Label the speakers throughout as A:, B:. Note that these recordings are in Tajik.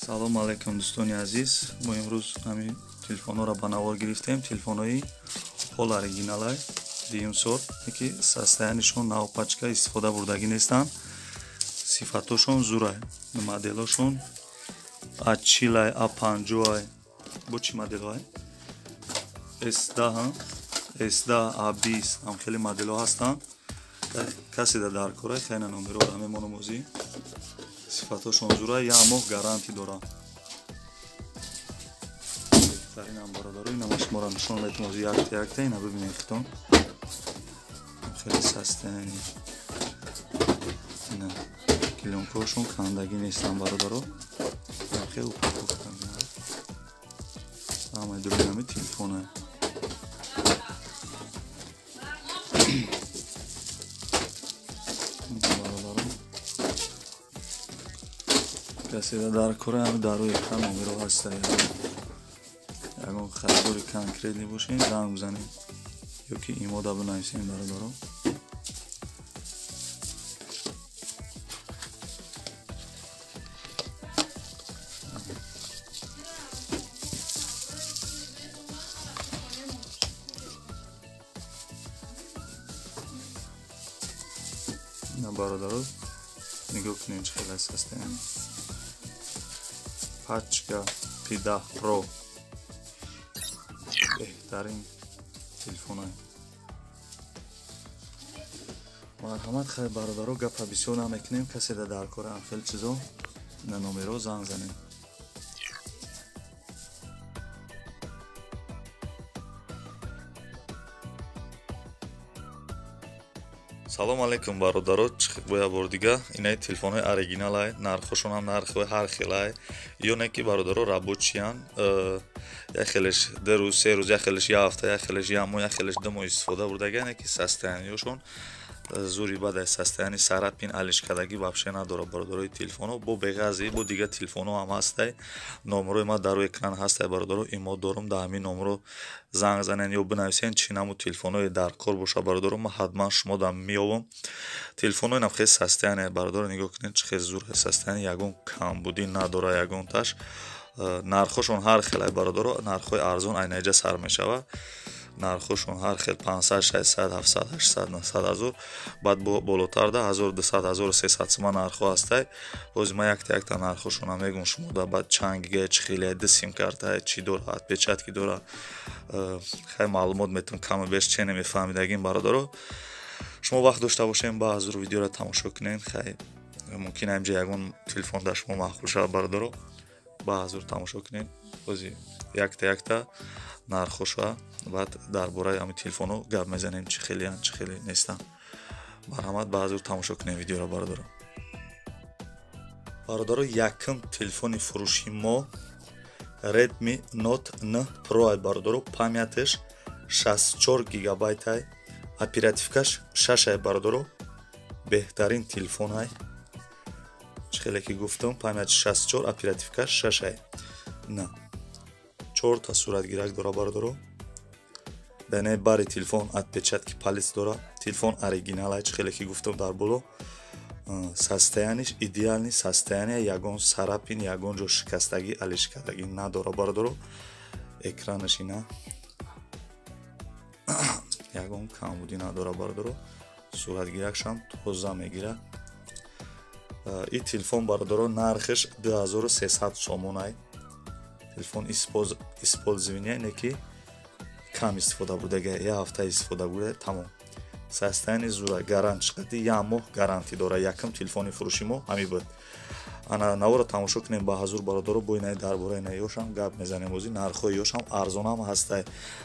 A: салом алайкум дӯстони азиз. Мо имрӯз ҳамин телефонҳоро ба навор гирифтем. Телефонҳои ҳол оригиналай дуюм сол ки састаянишон навпачка истифода бурдагӣ нестанд. сифатҳошон зурай, моделҳошон А40, А50 бо чӣ моделҳоай S10, S10, A20 ҳам хеле моделҳо ҳастанд. касе дар кора хайна номеро ҳамемоно мозӣ сифатҳошон зурай, як моҳ гарантӣ дорам. беҳтарин ҳам бародаро инамаш моро нишон медем мозӣ якта ина бибинед хитон хеле састаяни ина килёнкаҳошон кандагӣ нестанд бародаро. хеле упаковка ҳамаи дуруни ҳами телефона каседа дар кора ҳами дарои экран номеро ҳаста. ягон харидори конкретни бошем занг бизанем ёки имода бинависем бародаро. ина бародаро нигоҳ кунем чӣ хеле састаем. Пачка P10 Pro беҳтарин телефонай. марҳамат хай бародаро гапа бисёр намекунем. каседа дар кораам хеле чизо ина номеро занг занем. салом алейкум бародаро. боя бор дига инаи телефонҳои оригиналай, нархошон ҳам нархҳои ҳар хелай ё не ки бародаро рабочиян як хелеш 2 рӯз 3 рӯз, як хелеш як ҳафта, як хелеш як моҳ, як хелеш 2 моҳ истифода бурдага не ки састаяниёшон зури бадай састаяни сарапин алишкадагӣ вабше надора бародарои телефонҳо. бо беғази бо дига телефонҳо ҳам ҳастай. номерои ма дар рӯи экран ҳастай бародаро. имо дорум дар ҳамин номеро занг занен ё бинависен чӣ наму телефонҳое дар кор боша бародаро. ма ҳатман шумода меёбам. телефонҳои нам хеле састаяне бародаро. нигоҳ кунед чӣ хеле зур састаяне. ягон камбудӣ надора, ягон таш. нархошон ҳар хелай бародаро. нархҳои арзон айнаиҷа сар мешавад. нархошон ҳар хел 500, 600, 700, 800, 900 ҳазор, баъд болотар да 1200, 1300 сума нархҳо ҳастай. ҳозир ма якта нархошонам мегум шумода. баъд чанд гига чӣ хеле ду симкарта чӣ дорад, отпечатки дорад. хай маълумот метавон каму беш че намефаҳмидагин бародаро. шумо вақт дошта бошем ба ҳазур видеоро тамошо кунед. хай мумкин ҳамҷа ягон телефон дар шумо маҳқул шавад бародаро. ба ҳазур тамошо кунед. ҳозир якта нархоша баъд дар бораи ҳамин телефонҳо гап мезанем чӣ хелеянд чӣ хеле нестанд. марҳамат ба ҳазур тамошо кунем видеоро бародаро. бародаро якум телефони фурӯши мо Redmi Note N Pro ай бародаро. памяташ 64 гигабайтай, оперативкаш 6 ай бародаро. беҳтарин телефон ай. чӣ хеле ки гуфтам памяти 64, оперативкаш 6 ай. на 4 та суратгирак дора бародаро. данаи бари телефон отпечатки палец дора. телефон оригинал ай. чӣ хеле ки гуфтам дар боло. састаяниш идеални састаяне. ягон сарапин, ягон ҷо шикастагӣ, алишкадагӣ надора бародаро. экранаш ина ягон камбудӣ надора бародаро. суратгиракшам тоза мегира. ин телефон бародаро нархаш 2300 сомон ай. телефон использование не ки кам истифода бурдага, як ҳафта истифода бурда тамом. састаяни зура гарант чиқади як моҳ гарантӣ дора. якум телефони фурӯши мо ҳамин буд. ана навора тамошо кунем ба ҳазур бародаро. бо инаи дар бораи инаи ёшам гап мезанем. ҳозир нархҳои ёшам арзон ҳам ҳастай.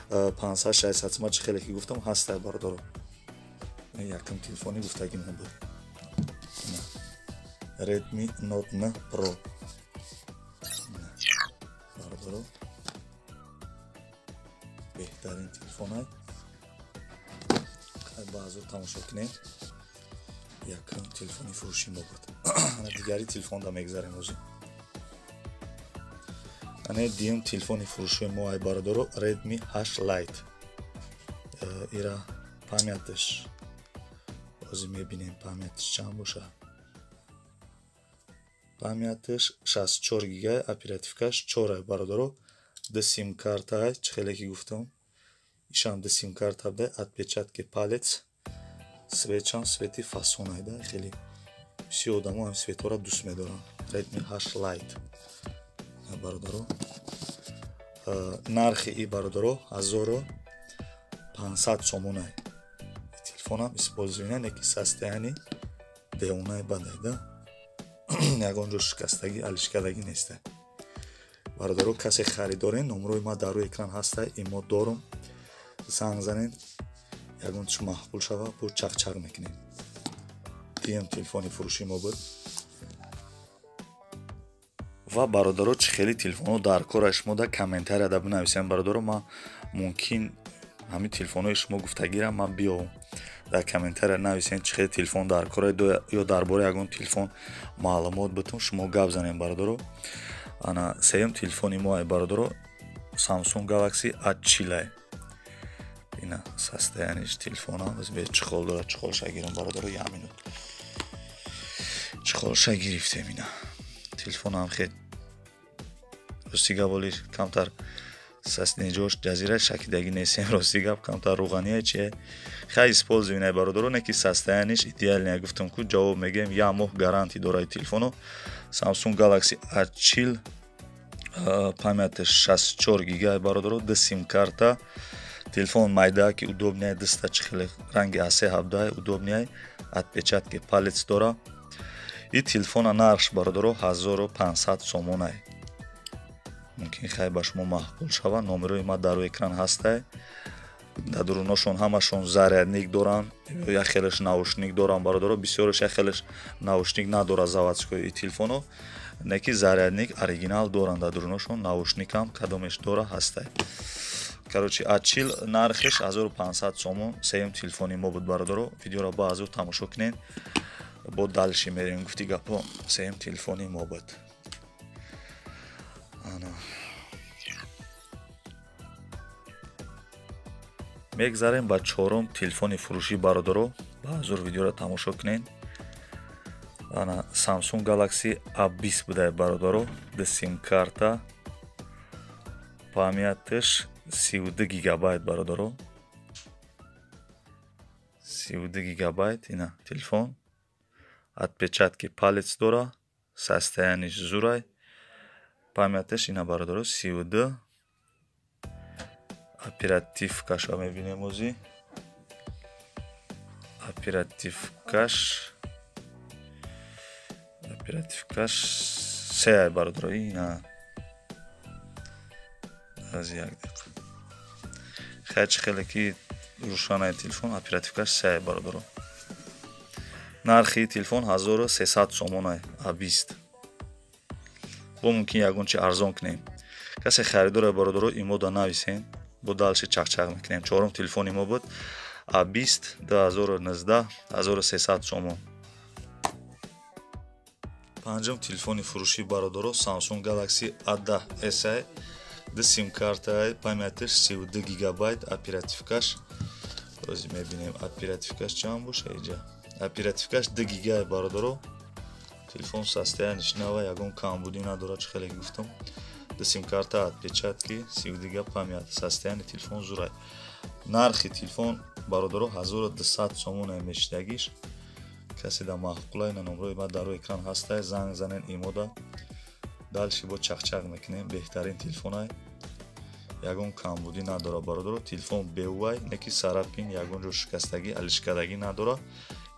A: 500 600 сума чӣ хеле ки гуфтам ҳастай бародаро. якум телефони гуфтаги мо буд. Redmi Note N Pro бародаро. беҳтарин телефон ай. ба ҳазур тамошо кунем. якум телефони фурӯши мо буд. ана дигари телефонда мегзарем ҳозир. ана дуюм телефони фурӯши мо ай бародаро. Redmi 8 Lite. ира памяташ ҳозир мебинем памяташ чанд бошад. памятиш 64 гигай, оперативкаш 4 бародаро, ду сим картай, чӣ хеле ки гуфтам, ишам ду сим карта буда, отпечатки палец, светчам свети фасонай да, хеле бисёр одамо ҳам светҳоро дӯст медоранд. Redmi 8 Lite бародаро. Нархи и бародаро 1500 сомонай. Телефонам используя неки состояние деонай бадай да. Ягон ҷо шикастагӣ, алишкадагӣ нестай. Бародаро, касе харидорен, номерои ма дар рӯи экран ҳастай, имо дорум. Занг занед, ягон чиз маҳбул шава, бо чақчақ мекунем. Дием телефони фурӯши мо буд. Ва бародаро, чӣ хеле телефонҳо дар кора шумо да комментарияда бинависем. Бародаро, ма мумкин ҳамин телефонҳои шумо гуфтагира ман биёвам. Дар комментария нависен чӣ хеле телефон дар кора ё дар бораи ягон телефон маълумот битум, шумо гап занем бародаро. Ана сеюм телефони мо ай бародаро, Samsung Galaxy A-Chile. Ина состояниш телефонам, бе чехол дора, чехолша гирам бародаро, 1 минут. Чехолша гирифтем ина. Телефонам хет рости гаволи камтар саснеҷош ҷазира шакидаги несем, рости гап камтар руғания чи хай используйнай бародаро, неки состояниш идеальная. Гуфтам ку ҷавоб мегем, 1 моҳ гарантия дорад телефоно. Samsung Galaxy A-Chile, памятиш 64 гигай бародаро, ду сим карта. Телефон майда ки удобняй, дыста чӣ хеле ранги асе ҳабдай, удобняй, отпечатки палец дора. И телефона нархш бародаро 1500 сомонай. Мумкин хай ба шумо маҳбул шава. Номерои ма дар рӯи экран ҳастай. Дар дуруношон ҳамашон зарядник доранд, як хелеш наушник доранд бародаро. Бисёраш як хелеш наушник надорад заводской и телефоно. Неки зарядник оригинал доранд дар дуруношон, наушникам кадомеш дора ҳастай. Короче, A-Chile нархиш 1500 сомон. Сеюм телефони мо буд бародаро. Видеоро баъзу тамошо кунен. Бо далши мерем гуфти гапо. Сеюм телефони мо буд. Мегзарем ба чорум телефони фурӯшӣ бародаро. Баъзур видеоро тамошо кунен. Ана Samsung Galaxy A20 будай бародаро, ду сим карта. Памятиш 32 гигабайт бародаро. 32 гигабайт ина телефон. Отпечатки палец дора, состояниш зурай. Памятиш ина бародаро 32. Оперативкаша мебинем ози. Оперативкаш се ай бародаро, ина аз як дақиқа. Хай чӣ хеле ки рӯшанай телефон, оперативкаш се ай бародаро. Нархи телефон 1300 сомонай, A20. Бо мумкин ягон чи арзон кунем. Касе харидора бародаро, имо да нависен, бо далши чақчақ мекунем. Чорум телефони мо буд, A20 2019 1300 сомон. Панҷум телефони фурӯшӣ бародаро, Samsung Galaxy A10 SI, ду сим картай, памятиш 32 гигабайт, оперативкаш ози мебинем, оперативкаш чанд боша иҷа. Оперативкаш 2 гигай бародаро. Телефон состояниш нава, ягон камбудӣ надорад, чӣ хеле гуфтам. Ду сим карта, отпечатки, 32 гигабайт памят, состояние телефон зурай. Нархи телефон бародаро 1200 сомонай мешидагиш. Касе да маҳбулай, на номерои ма дар рӯи экран ҳастай, занг занен имода. Далши бо чақчақ мекунем, беҳтарин телефонай. Ягон камбудӣ надора бародаро. Телефон беувай, неки сарапин, ягон ҷо шикастагӣ, алишкадагӣ надора.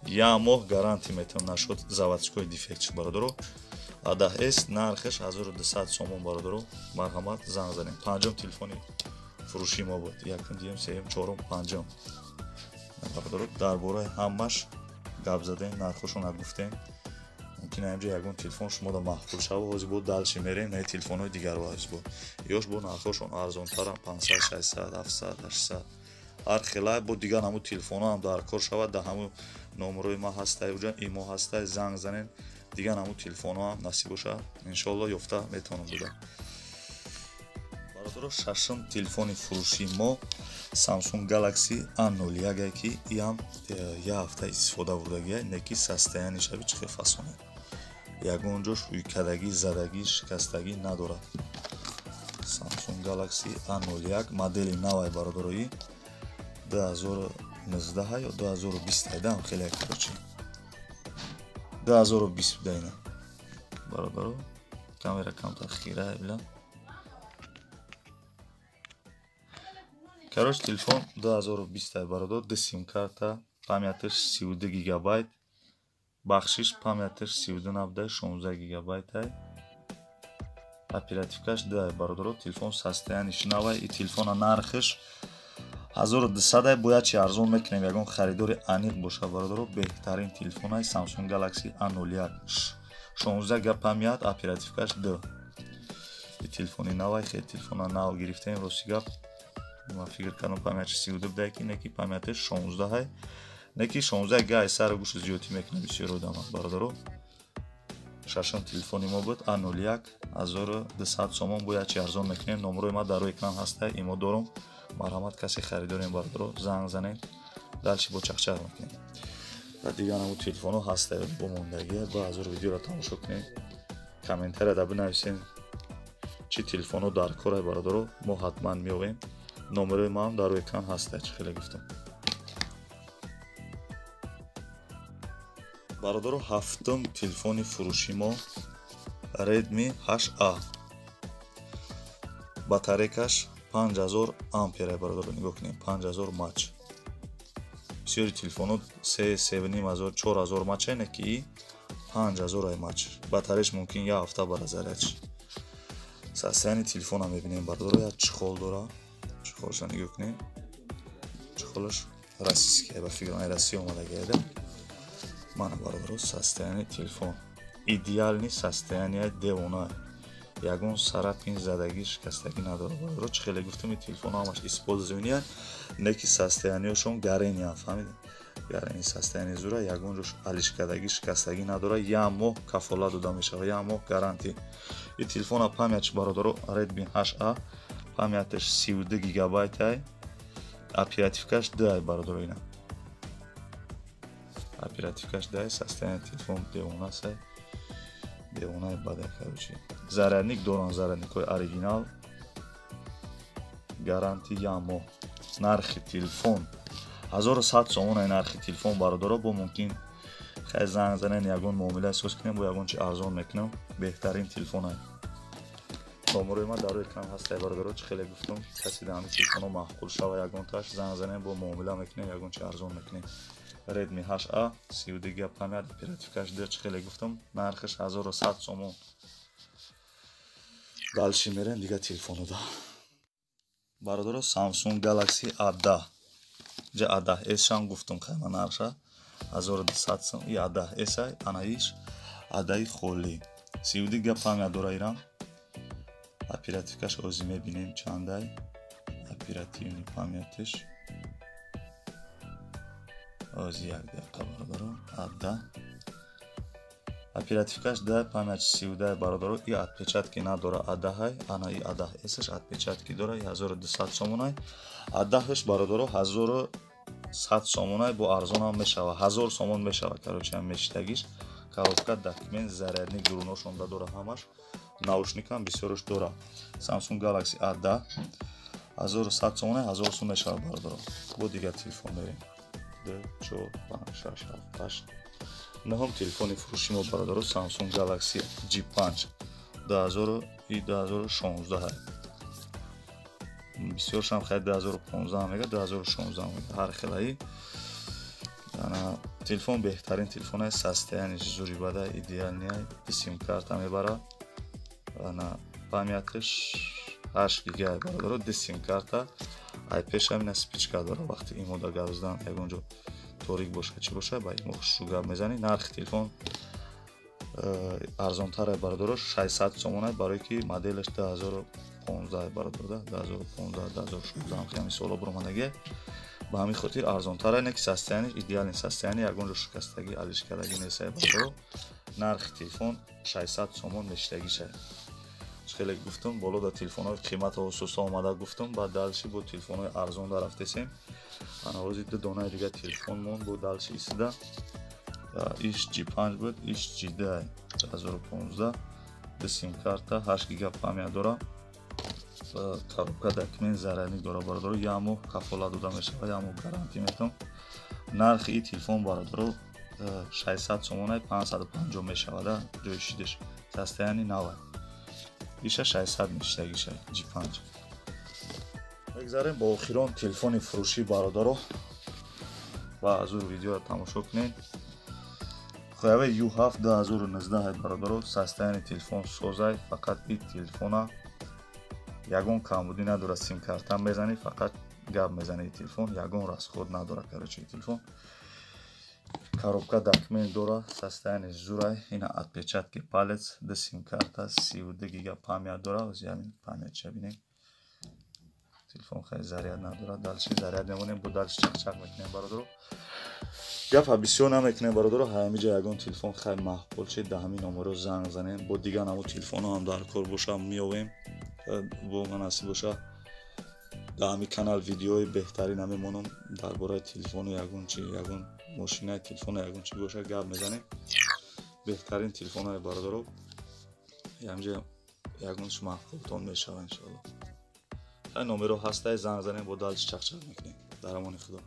A: 1 моҳ гарантия метавон нашуд заводской дефект бародаро. A10S нархиш 1200 сомон бародаро. Марҳамат, занг занем. Панҷум телефони фурӯшӣ мо буд. Якум, дуюм, сеюм, чорум, панҷум бародаро. Дар бораи ҳамаш гап задем, нархошона гуфтем. Мумкин ҳамҷо ягон телефон шумода маҳбул шава, ҳозир бо далши мерем, не телефонҳои дигар варз бо. Ёш бо нархошон арзонтарам, 500, 600, 700, 800. Ҳар хелай бо дигар ҳамун телефонҳо ҳам дар кор шавад, дар ҳамун номерои ма ҳастай, уҷа имо ҳастай, занг занен. Дигар ҳамун телефонҳо ҳам насиб боша, иншоалло ёфта метавонам буда. Бародаро, шашум телефони фурӯши мо, Samsung Galaxy A01 ки иам 1 ҳафта истифода бурдагия, неки состояниш аби чӣ хел фасонад. ягон ҷо шӯйкадагӣ задагӣ шикастагӣ надорад. Samsung Galaxy A01 модели навай бародарои 2019 ё 2020 дам хеле короче 2020 дайна бародаро камера камтар хира била. Короче телефон 2020 бародар, ду сим карта, памятиш 32 гигабайт, бахшиш памятиш 32.16 гигабайт ай. Оперативкаш дай бародаро, телефон состояниш навай, и телефона нархиш 1200 ай, бояд чи арзон мекунем, ягон харидори аниқ боша бародаро, беҳтарин телефон ай Samsung Galaxy A01 16 гига памят, оперативкаш ду. И телефони навай, хеле телефона нав гирифтаем, рости гап. Ман фикр кардам памятиш 32 будааки, неки памятиш 16 ай. Неки 16 гига ай сару гӯш зиёдӣ мекунем, бисёр одам бародаро. Шашум телефони мо буд A01 1200 сомон, бояд чи арзон мекунем. Номерои ма дар экран ҳаста, имо дорум. Марҳамат, касе харидорем бародаро, занг занем, дальше бо чахчах мекунем. Ва дигар намо телефоно ҳаста бо мондагӣ. Ба ҳазор видеоро тамошо кунем. Комментарияда бинависем чи телефоно дар кор ай бародаро, мо ҳатман меёвем. Номерои ма ҳам дар экран ҳаста, чӣ хеле гуфтам. бародаро, ҳафтум телефони фурӯши мо Redmi 8A. Батарейкаш 5000 ампер ай бародаро, нигоҳ кунем 5000 мач. Бисёри телефонот 3500 4000 мач ай, неки 5000 ай мач. Батареяш мумкин як ҳафта бара зарядш. Состояние телефона мебинем бародаро, як чихол дора. Чихолша нигоҳ кунем. Чихолаш российский, ба фикрам Россия омадагида. Мана бародаро, состояние телефон идеальни состояние девона. Ягон сарапин задагӣ шикастагӣ надорад бародаро. Чӣ хеле гуфтам, ин телефон ҳамаш использование, неки состояниёшон гарения, фаҳмидед? Гарени состояние зура, ягон ҷош алишкадагӣ шикастагӣ надорад. Як моҳ кафолат дода мешавад, як моҳ гарантӣ. ин телефона памятш бародаро Redmi 8A, памятш 32 гигабайт ай. Оперативкаш дай бародаро, ина оперативкаш дай. Состояние телефон девона сай, девона бадай короче. Зарядник доран, зарядникҳои оригинал, гарантӣ як моҳ. Нархи телефон 1100 сомон ай нархи телефон бародаро. Бо мумкин хай занг занен, ягон муомила эҳсос кунем, бо ягон чи арзон мекунам. Беҳтарин телефон ай. номерои ма дар экран ҳастай бародаро. Чӣ хеле гуфтам, каси дар ҳамин телефоно маҳқул шава ягон таш занг занем, бо муомила мекунем, ягон чи арзон мекунем. Redmi 8A 32 гига памят, оперативкаш дар. Чӣ хеле гуфтам, нархиш 1100 сомон. Дальше мерем дигар телефоно да. Бародаро, Samsung Galaxy A10. Ҷа A10s шам гуфтам, хайма нарша 1200 сомон. И A10s ай, анаиш A10 холӣ. 32 гига памят дора ирам. Оперативкаш озӣ мебинем чандай. Оперативни памятиш озӣ 1 дақиқа бародаро. A10. Оперативкаш дай, памят 32 бародаро. И отпечатки надора A10 ай. Ана и A10s отпечатки дора, 1200 сомон ай. A10ш бародаро 1100 сомон ай, бо арзон ҳам мешава. 1000 сомон мешава короче ҳам мечтагиш. Коробка, документ, зарядник, дуруношон дора ҳамаш. Наушник ҳам бисёрош дора. Samsung Galaxy A10 1100 сомон ай, 1000 сом мешава бародаро. Бо дигар телефон мерем. 2 4 5 6 7 8. Наҳом телефони фурӯши мо бародаро Samsung Galaxy G5 2016 ай. Бисёршам хай 2015 мега, 2016 мега, ҳар хелаи. Ана телефон беҳтарин телефон ай, состояние зури бада идеальни ай. Сим карта мебара. Ана памятиш 8 гига ай бародаро, ду сим карта. Ай пешам ина спичка дора, вақти имода гавздан ягон ҷо торик боша чи боша, ба имо шугаб мезани. Нархи телефон арзонтар ай бародаро, 600 сомон ай, барое ки моделаш 2015 ай бародаро, 2015 2016 хами сола буромадаги. Ба ҳамин хотир арзонтар ай, неки состояние идеални состояние, ягон ҷо шикастагӣ алишкадагӣ нест ай бародаро. Нархи телефон 600 сомон мештагиш ай. Чӣ хеле гуфтам, боло да телефонои қимата осуса омада гуфтам, баъд дальши бо телефонои арзон да рафтесем. Ана ҳозир ду донаи дигар телефон монд, бо дальши исида иш G5 буд, иш G10 2015 ду сим карта 8 гига памят дора. Коробка документ зарядник дора бародаро, ямо кафолат дода мешавад, ямо гарантӣ метавам. Нархи ин телефон бародаро 600 сомона 550 мешавад, ҷои шидаш состояние нава. Иша 600 мешитагиша G5. Мегзарем ба охирон телефони фурӯшӣ бародаро. Ва аз ӯ видеоро тамошо кунед. Хуавей U7 2019 бародаро, состояние телефон созай, фақат ин телефона ягон камбудӣ надорад, сим карта мезанӣ, фақат гап мезанӣ телефон, ягон расход надорад короче телефон. Коробка документ дора, состояние зурай, ина отпечатки палец, ду сим карта, 32 гига памят дора, оз ямин памятша бинем. Телефон хеле заряд надорад, дальше заряд мемонем, бо дальше чак-чак мекунем бародаро. Гапа бисёр намекунем бародаро, ҳамиҷа ягон телефон хеле маҳбул шид, да ҳамин номеро занг занем, бо дигар намо телефонҳо ҳам дар кор боша меёвем, воҳан насиб боша. Да ҳамин канал видеои беҳтарин намемонам дар бораи телефону ягон чи, ягон мошинаи телефону ягон чи боша гап мезанем. Беҳтарин телефонаи бародаро ҳамиҷа ягонш маҳбултон мешавад иншоалло. Номеро ҳастай, занг занем, бо дальше чак-чак мекунем. Дар амони худо.